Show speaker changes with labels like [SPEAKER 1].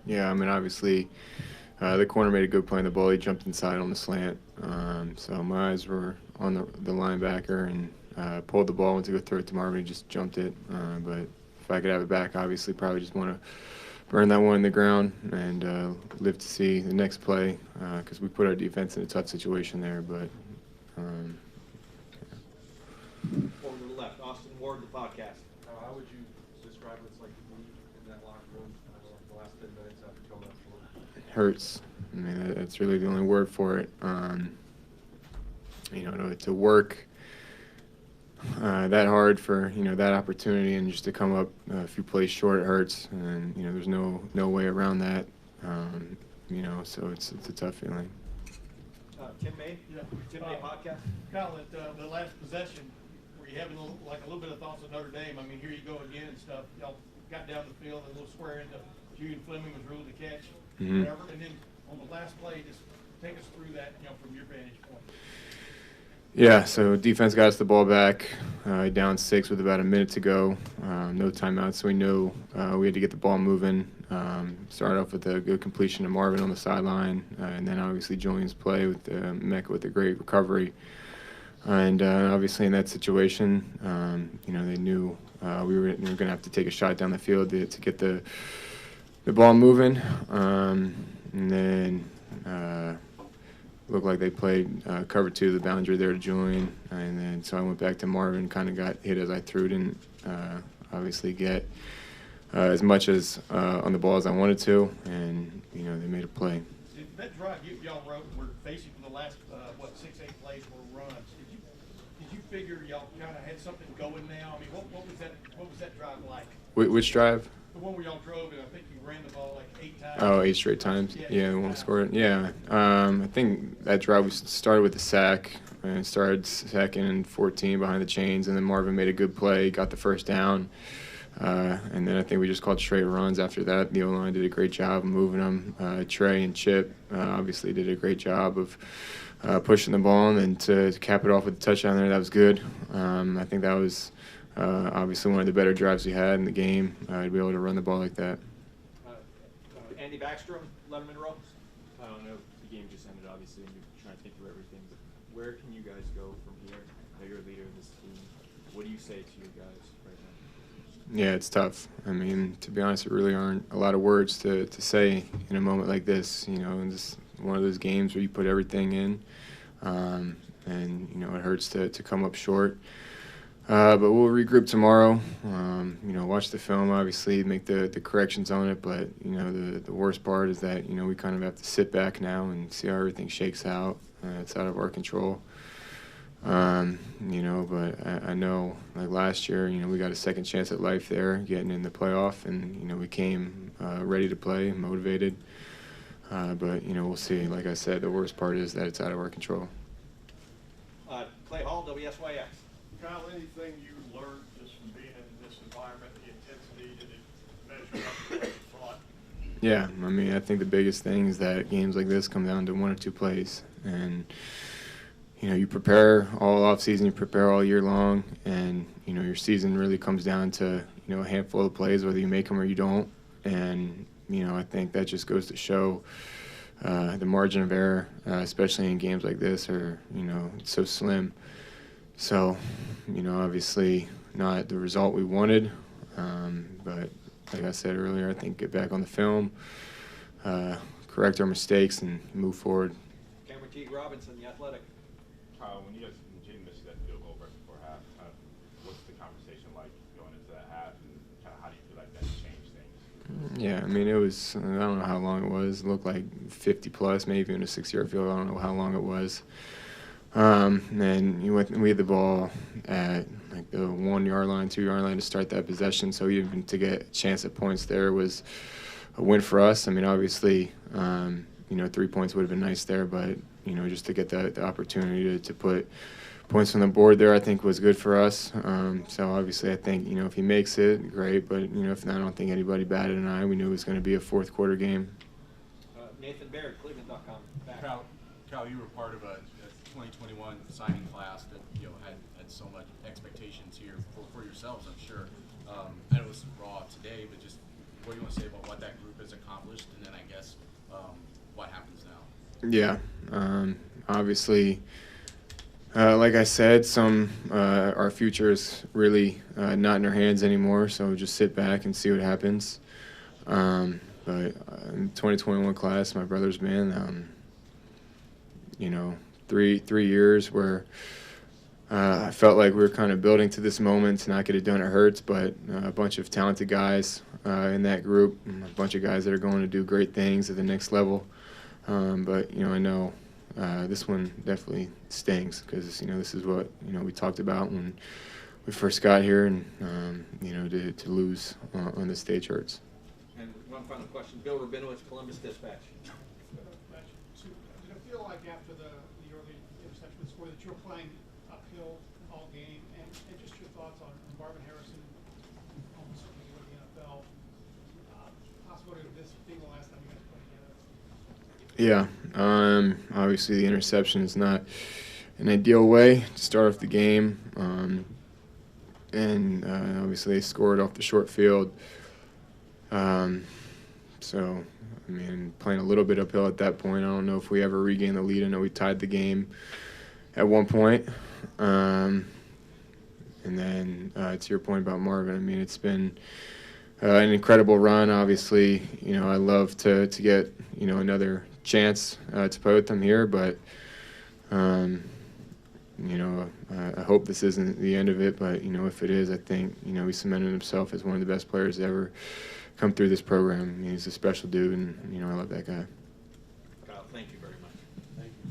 [SPEAKER 1] Yeah, I mean, obviously, the corner made a good play on the ball. He jumped inside on the slant. So my eyes were on the linebacker and pulled the ball, went to go throw it to Marvin. He just jumped it. But if I could have it back, obviously, probably just want to burn that one in the ground and live to see the next play because we put our defense in a tough situation there. But um,
[SPEAKER 2] Over to the left, Austin Ward, the podcast.
[SPEAKER 3] How would you describe what's like to be in that locker room the last 10 minutes after coming up short?
[SPEAKER 1] it hurts. I mean, that's really the only word for it. To work that hard for that opportunity and just to come up a few plays short, it hurts. And there's no way around that. So it's a tough feeling.
[SPEAKER 2] Tim May,
[SPEAKER 4] Yeah.
[SPEAKER 2] Tim May podcast.
[SPEAKER 4] Kyle, at the last possession, were you having a little bit of thoughts of Notre Dame? I mean, here you go again and stuff. Y'all got down the field, a little square into Julian Fleming was ruled to catch, whatever. And then on the last play, just take us through that, from your vantage point.
[SPEAKER 1] Yeah, so defense got us the ball back, down 6 with about a minute to go. No timeouts, so we knew we had to get the ball moving. Started off with a good completion to Marvin on the sideline, and then obviously Julian's play with Mecca with a great recovery. And obviously in that situation, they knew we were going to have to take a shot down the field to get the ball moving. And then looked like they played cover 2, the boundary there to Julian. And then so I went back to Marvin, kind of got hit as I threw it, and obviously get as much as on the ball as I wanted to. And, they made a play.
[SPEAKER 4] That drive y'all wrote were basically the last, 6-8 plays were runs. Did you figure y'all kind of had something going now? I mean, what was that drive like?
[SPEAKER 1] Which drive?
[SPEAKER 4] The one where y'all drove, and I think you ran the ball like 8 times.
[SPEAKER 1] Oh, 8 straight times. Yeah, the one we scored. Yeah. I think that drive we started with the sack and started 2nd and 14 behind the chains, and then Marvin made a good play, got the first down. And then I think we just called straight runs after that. The O-line did a great job of moving them. Trey and Chip obviously did a great job of pushing the ball, and then to cap it off with the touchdown there, that was good. I think that was obviously one of the better drives we had in the game, to be able to run the ball like that.
[SPEAKER 2] Andy Backstrom, Letterman Row.
[SPEAKER 5] I don't know, the game just ended obviously, and you're trying to think through everything, but where can you guys go from here? I know you're a leader of this team. What do you say to your guys right now?
[SPEAKER 1] Yeah, it's tough. I mean, to be honest, there really aren't a lot of words to say in a moment like this. And just one of those games where you put everything in, and it hurts to come up short. But we'll regroup tomorrow. Watch the film, obviously, make the corrections on it. But the worst part is that we kind of have to sit back now and see how everything shakes out. It's out of our control. But I know, like last year, we got a second chance at life there, getting in the playoff, and we came ready to play, motivated. But we'll see. Like I said, the worst part is that it's out of our control.
[SPEAKER 2] Clay Hall, WSYX.
[SPEAKER 3] Kyle, anything you learned just from being in this environment, the intensity, did it measure up to what you thought?
[SPEAKER 1] Yeah, I mean, I think the biggest thing is that games like this come down to 1 or 2 plays. And, you prepare all offseason, you prepare all year long, and, your season really comes down to, a handful of plays, whether you make them or you don't. And, I think that just goes to show the margin of error, especially in games like this, are, it's so slim. So, obviously not the result we wanted, but like I said earlier, I think get back on the film, correct our mistakes, and move forward.
[SPEAKER 2] Cameron T. Robinson, The Athletic.
[SPEAKER 6] When Jaden missed that field goal right before half, what's the conversation like going into that half, and kind of how do you feel like that changed things?
[SPEAKER 1] Yeah, I mean, it was, I don't know how long it was. It looked like 50 plus, maybe even a 6-yard field. I don't know how long it was. And we had the ball at like the 1-yard line, 2-yard line to start that possession. So even to get a chance at points there was a win for us. I mean, obviously, 3 points would have been nice there, but just to get the opportunity to put points on the board there, I think was good for us. So obviously, I think if he makes it, great. But if not, I don't think anybody batted an eye. We knew it was going to be a fourth quarter game.
[SPEAKER 2] Nathan Baird, Cleveland.com.
[SPEAKER 7] Kyle, you were part of a 2021 signing class that had so much expectations here for yourselves, I'm sure. I know it's raw today, but just what do you want to say about what that group has accomplished, and then I guess what happens now?
[SPEAKER 1] Yeah, obviously, like I said, our future is really not in our hands anymore. So just sit back and see what happens. But in 2021 class, my brother's been, you know, three years where I felt like we were kind of building to this moment. To not get it done, it hurts. But a bunch of talented guys in that group, a bunch of guys that are going to do great things at the next level. But you know, I know this one definitely stings because you know this is what we talked about when we first got here, and you know, to lose on the stage hurts.
[SPEAKER 2] And one final question. Bill Rabinowitz, Columbus Dispatch.
[SPEAKER 4] Did it feel like after the early interception score that you were playing uphill all game? And just your thoughts on Marvin Harrison, almost certainly with the NFL, possibility of this being the last time you guys play together?
[SPEAKER 1] Yeah, obviously the interception is not an ideal way to start off the game, and obviously they scored off the short field. So, I mean, playing a little bit uphill at that point. I don't know if we ever regained the lead. I know we tied the game at one point. And then to your point about Marvin, I mean, it's been an incredible run. Obviously, you know, I love to get, you know, another chance to play with him here, but you know, I hope this isn't the end of it, but, you know, if it is, I think, you know, he cemented himself as one of the best players to ever come through this program. I mean, he's a special dude, and, you know, I love that guy.
[SPEAKER 2] Kyle, thank you very much.